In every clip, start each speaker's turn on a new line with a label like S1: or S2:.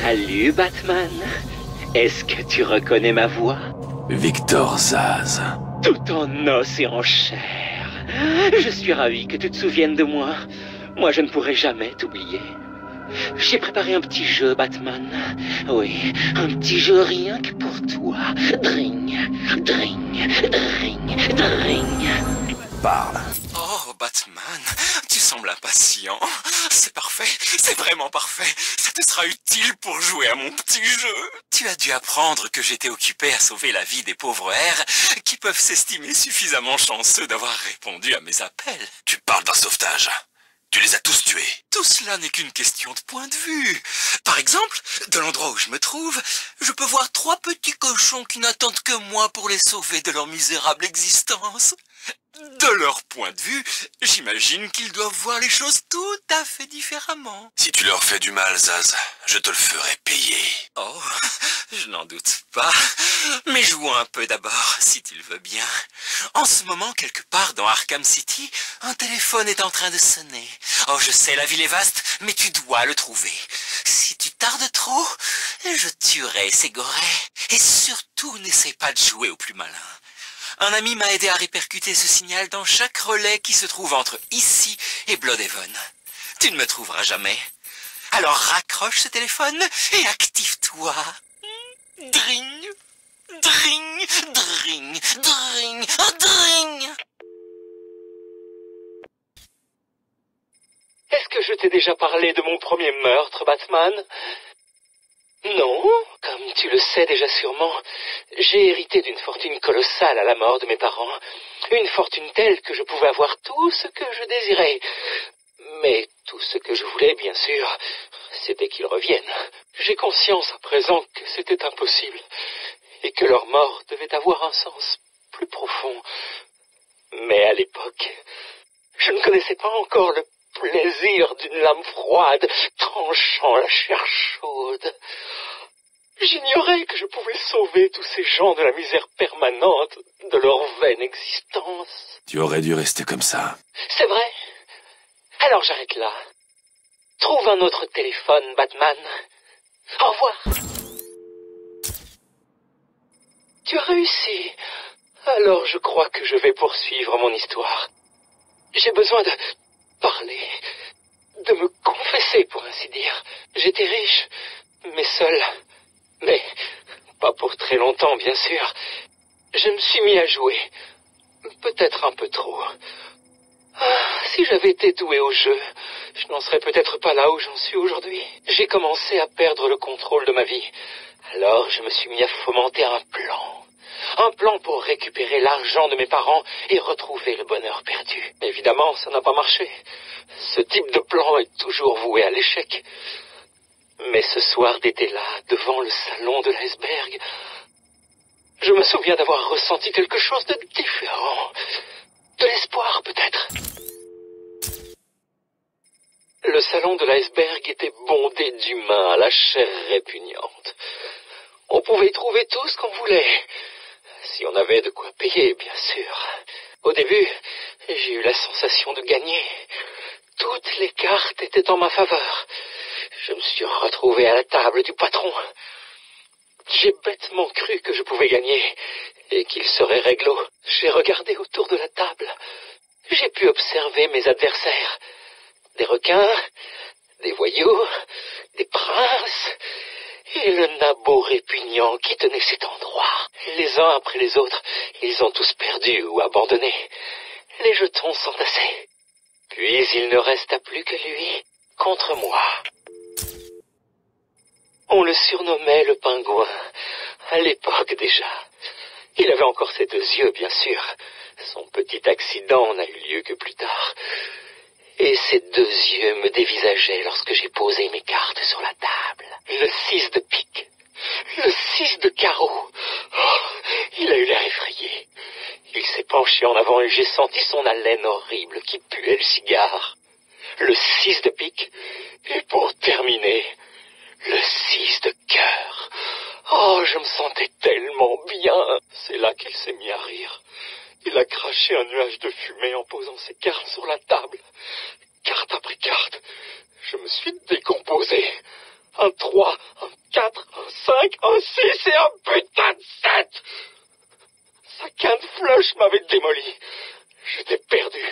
S1: Salut Batman. Est-ce que tu reconnais ma voix?
S2: Victor Zsasz.
S1: Tout en os et en chair. Je suis ravi que tu te souviennes de moi. Moi, je ne pourrai jamais t'oublier. J'ai préparé un petit jeu, Batman. Oui, un petit jeu rien que pour toi. Dring, dring, dring, dring.
S2: Parle.
S3: Oh, Batman, tu sembles impatient. C'est parfait, c'est vraiment parfait. Ça te sera utile pour jouer à mon petit jeu. Tu as dû apprendre que j'étais occupé à sauver la vie des pauvres airs qui peuvent s'estimer suffisamment chanceux d'avoir répondu à mes appels.
S2: Tu parles d'un sauvetage. Tu les as tous tués.
S3: Tout cela n'est qu'une question de point de vue. Par exemple, de l'endroit où je me trouve, je peux voir 3 petits cochons qui n'attendent que moi pour les sauver de leur misérable existence. De leur point de vue, j'imagine qu'ils doivent voir les choses tout à fait différemment.
S2: Si tu leur fais du mal, Zsasz, je te le ferai payer.
S3: Oh, je n'en doute pas. Mais jouons un peu d'abord, si tu le veux bien. En ce moment, quelque part dans Arkham City, un téléphone est en train de sonner. Oh, je sais, la ville est vaste, mais tu dois le trouver. Si tu tardes trop, je tuerai ces gorées. Et surtout, n'essaie pas de jouer au plus malin. Un ami m'a aidé à répercuter ce signal dans chaque relais qui se trouve entre ici et Bloodhaven. Tu ne me trouveras jamais. Alors raccroche ce téléphone et active-toi. Dring, dring, dring, dring, dring.
S1: Est-ce que je t'ai déjà parlé de mon premier meurtre, Batman? Non, comme tu le sais déjà sûrement, j'ai hérité d'une fortune colossale à la mort de mes parents. Une fortune telle que je pouvais avoir tout ce que je désirais. Mais tout ce que je voulais, bien sûr, c'était qu'ils reviennent. J'ai conscience à présent que c'était impossible et que leur mort devait avoir un sens plus profond. Mais à l'époque, je ne connaissais pas encore le plaisir d'une lame froide tranchant la chair chaude. J'ignorais que je pouvais sauver tous ces gens de la misère permanente de leur vaine existence.
S2: Tu aurais dû rester comme ça.
S1: C'est vrai? Alors j'arrête là. Trouve un autre téléphone, Batman. Au revoir. Tu as réussi. Alors je crois que je vais poursuivre mon histoire. J'ai besoin de parler, de me confesser, pour ainsi dire. J'étais riche, mais seul. Mais pas pour très longtemps, bien sûr. Je me suis mis à jouer. Peut-être un peu trop. Si j'avais été doué au jeu, je n'en serais peut-être pas là où j'en suis aujourd'hui. J'ai commencé à perdre le contrôle de ma vie. Alors je me suis mis à fomenter un plan. Un plan pour récupérer l'argent de mes parents et retrouver le bonheur perdu. Évidemment, ça n'a pas marché. Ce type de plan est toujours voué à l'échec. Mais ce soir d'été-là, devant le salon de l'iceberg, je me souviens d'avoir ressenti quelque chose de différent. De l'espoir, peut-être. Le salon de l'iceberg était bondé d'humains à la chair répugnante. On pouvait y trouver tout ce qu'on voulait, si on avait de quoi payer, bien sûr. Au début, j'ai eu la sensation de gagner. Toutes les cartes étaient en ma faveur. Je me suis retrouvé à la table du patron. J'ai bêtement cru que je pouvais gagner et qu'il serait réglo. J'ai regardé autour de la table. J'ai pu observer mes adversaires. Des requins, des voyous, des princes et le nabot répugnant qui tenait cet endroit. Les uns après les autres, ils ont tous perdu ou abandonné. Les jetons s'entassaient. Puis il ne resta plus que lui contre moi. On le surnommait le pingouin, à l'époque déjà. Il avait encore ses 2 yeux, bien sûr. Son petit accident n'a eu lieu que plus tard. Et ces 2 yeux me dévisageaient lorsque j'ai posé mes cartes sur la table. Le 6 de pique, le 6 de carreau. Oh, il a eu l'air effrayé. Il s'est penché en avant et j'ai senti son haleine horrible qui puait le cigare. Le 6 de pique, et pour terminer, le 6 de cœur. Oh, je me sentais tellement bien. C'est là qu'il s'est mis à rire. Il a craché un nuage de fumée en posant ses cartes sur la table. Carte après carte, je me suis décomposé. Un 3, un 5, un 6 et un putain de 7. Sa quinte flush m'avait démoli. J'étais perdu.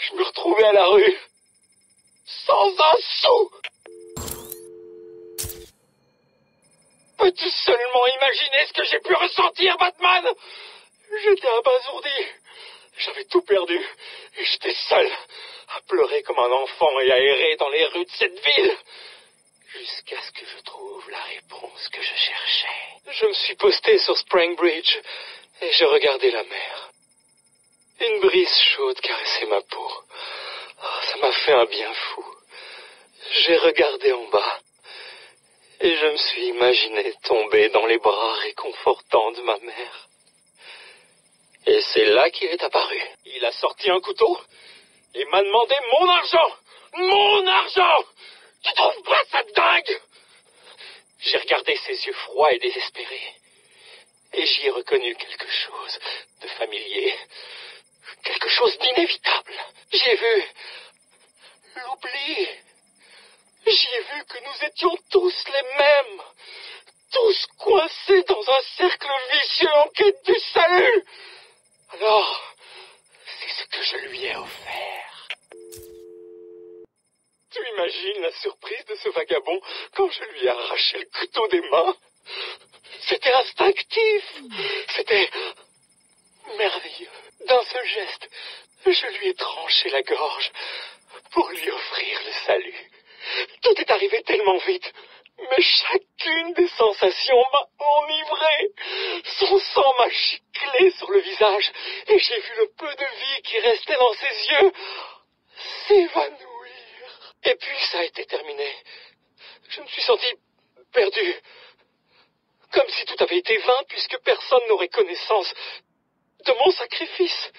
S1: Je me retrouvais à la rue. Sans un sou. Peux-tu seulement imaginer ce que j'ai pu ressentir, Batman? J'étais abasourdi. J'avais tout perdu. Et j'étais seul, à pleurer comme un enfant et à errer dans les rues de cette ville. Jusqu'à ce que je trouve la réponse que je cherchais. Je me suis posté sur Spring Bridge et je regardais la mer. Une brise chaude caressait ma peau. Oh, ça m'a fait un bien fou. J'ai regardé en bas et je me suis imaginé tomber dans les bras réconfortants de ma mère. Et c'est là qu'il est apparu. Il a sorti un couteau et m'a demandé mon argent. Mon argent! Tu trouves pas ça dingue? J'ai regardé ses yeux froids et désespérés. Et j'y ai reconnu quelque chose de familier. Quelque chose d'inévitable. J'ai vu l'oubli. J'y ai vu que nous étions tous les mêmes. Tous coincés dans un cercle vicieux en quête du salut. Alors, c'est ce que je lui ai offert. Tu imagines la surprise de ce vagabond quand je lui ai arraché le couteau des mains? C'était instinctif. C'était merveilleux. D'un seul geste, je lui ai tranché la gorge pour lui offrir le salut. Tout est arrivé tellement vite, mais chacune des sensations m'a enivré. Son sang m'a giclé sur le visage et j'ai vu le peu de vie qui restait dans ses yeux s'évanouir. Et puis ça a été terminé. Je me suis senti perdu. Comme si tout avait été vain puisque personne n'aurait connaissance de mon sacrifice.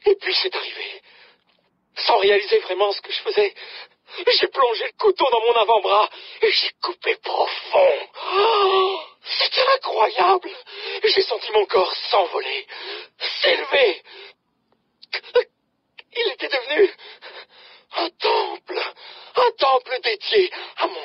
S1: Et puis c'est arrivé. Sans réaliser vraiment ce que je faisais, j'ai plongé le couteau dans mon avant-bras et j'ai coupé profond. Oh, c'était incroyable. J'ai senti mon corps s'envoler, s'élever. Il était devenu un temple dédié à mon